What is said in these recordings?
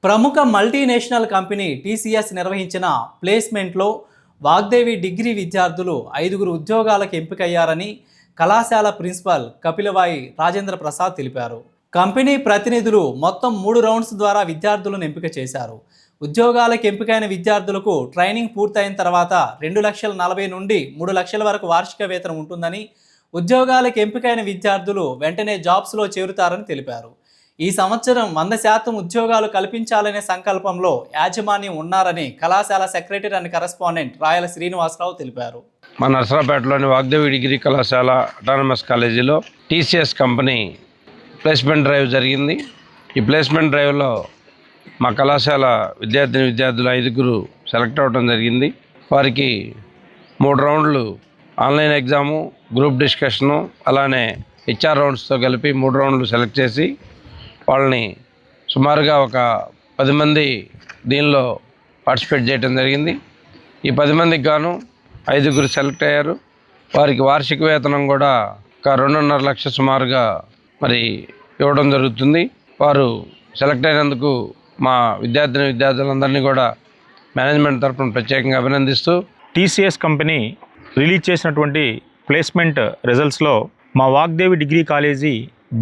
ప్రముఖ multinational company TCS నిర్వహించిన ప్లేస్మెంట్లో Vagdevi degree విద్యార్థులు 5 ఉద్యోగాలకు ఎంపికయ్యారని కళాశాల ప్రిన్సిపల్ కపిలవాయి రాజేంద్ర ప్రసాద్ తెలిపారు. కంపెనీ ప్రతినిధులు మొత్తం 3 రౌండ్స్ ద్వారా విద్యార్థులను ఎంపిక చేశారు. ఉద్యోగాలకు ఎంపికైన విద్యార్థులకు ట్రైనింగ్ పూర్తయిన తర్వాత 2,40,000 నుండి 3 లక్షల వరకు వార్షిక వేతనం ఉంటుందని, ఉద్యోగాలకు ఎంపికైన విద్యార్థులు వెంటనే జాబ్స్లో చేరుతారని తెలిపారు. ఈ సంవత్సరం 100% ఉద్యోగాలు కల్పించాలనే సంకల్పంలో యాజమాన్యం ఉన్నారని కళాశాల సెక్రటరీ అండ్ కరెస్పాండెంట్ రాయల శ్రీనివాసరావు తెలిపారు. మన నర్సరాపేటలోని వాగ్దేవి డిగ్రీ కళాశాల అటానమస్ కాలేజీలో టీసీఎస్ కంపెనీ ప్లేస్మెంట్ డ్రైవ్ జరిగింది. ఈ ప్లేస్మెంట్ డ్రైవ్లో మా కళాశాల విద్యార్థులు 5 సెలెక్ట్ అవ్వడం జరిగింది. వారికి 3 రౌండ్లు ఆన్లైన్ ఎగ్జాము, గ్రూప్ డిస్కషను, అలానే హెచ్ఆర్ రౌండ్స్తో కలిపి 3 రౌండ్లు సెలెక్ట్ చేసి వాళ్ళని సుమారుగా ఒక 10 మంది దీనిలో పార్టిసిపేట్ చేయడం జరిగింది. ఈ 10 మందికి గాను 5 సెలెక్ట్ అయ్యారు. వారికి వార్షిక వేతనం కూడా ఒక 2.5 లక్షలు సుమారుగా మరి ఇవ్వడం జరుగుతుంది. వారు సెలెక్ట్ అయినందుకు మా విద్యార్థులందరినీ కూడా మేనేజ్మెంట్ తరఫున ప్రత్యేకంగా అభినందిస్తూ, టీసీఎస్ కంపెనీ రిలీజ్ చేసినటువంటి ప్లేస్మెంట్ రిజల్ట్స్లో మా Vagdevi degree college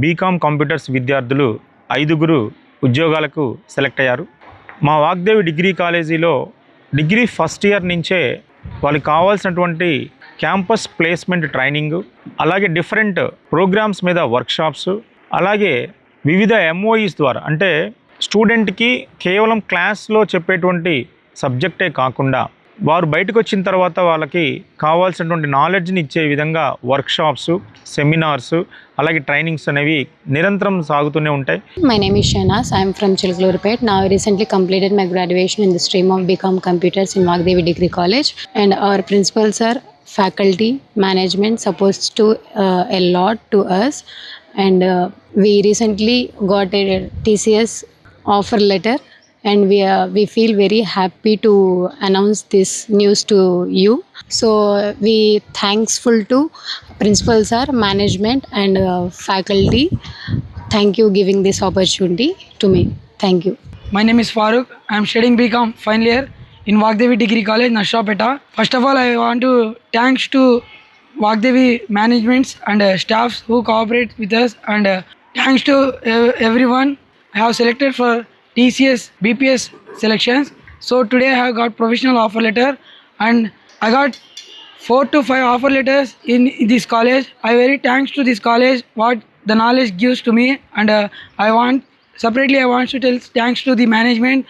BCom computers విద్యార్థులు 5 ఉద్యోగాలకు సెలెక్ట్ అయ్యారు. మా వాగ్దేవి డిగ్రీ కాలేజీలో డిగ్రీ ఫస్ట్ ఇయర్ నుంచే వాళ్ళకి కావాల్సినటువంటి క్యాంపస్ ప్లేస్మెంట్ ట్రైనింగ్, అలాగే డిఫరెంట్ ప్రోగ్రామ్స్ మీద వర్క్షాప్స్, అలాగే వివిధ ఎంఓఈస్ ద్వారా, అంటే స్టూడెంట్కి కేవలం క్లాస్లో చెప్పేటువంటి సబ్జెక్టే కాకుండా వారు బయటకు వచ్చిన తర్వాత వాళ్ళకి కావాల్సినటువంటి నాలెడ్జ్ని ఇచ్చే విధంగా వర్క్షాప్స్, సెమినార్స్, అలాగే ట్రైనింగ్స్ అనేవి నిరంతరం సాగుతూనే ఉంటాయి. My name is Shahnaz. I am from Chilkalurpet. Now I recently completed my graduation in the stream of BCom Computers in Vagdevi Degree College, and our principals are faculty, management supposed to a lot to us, and we recently got a TCS offer letter, and we feel very happy to announce this news to you. So we thankful to principal sir, management and faculty. Thank you giving this opportunity to me. Thank you. My name is Farooq. I am studying BCom final year in Vagdevi Degree College, Narsapeta. First of all, I want to thanks to Vagdevi managements and staffs who cooperate with us, and thanks to everyone. I have selected for TCS BPS selections. So today I have got professional offer letter, and I got 4 to 5 offer letters in this college. I very thanks to this college what the knowledge gives to me, and I want to tell thanks to the management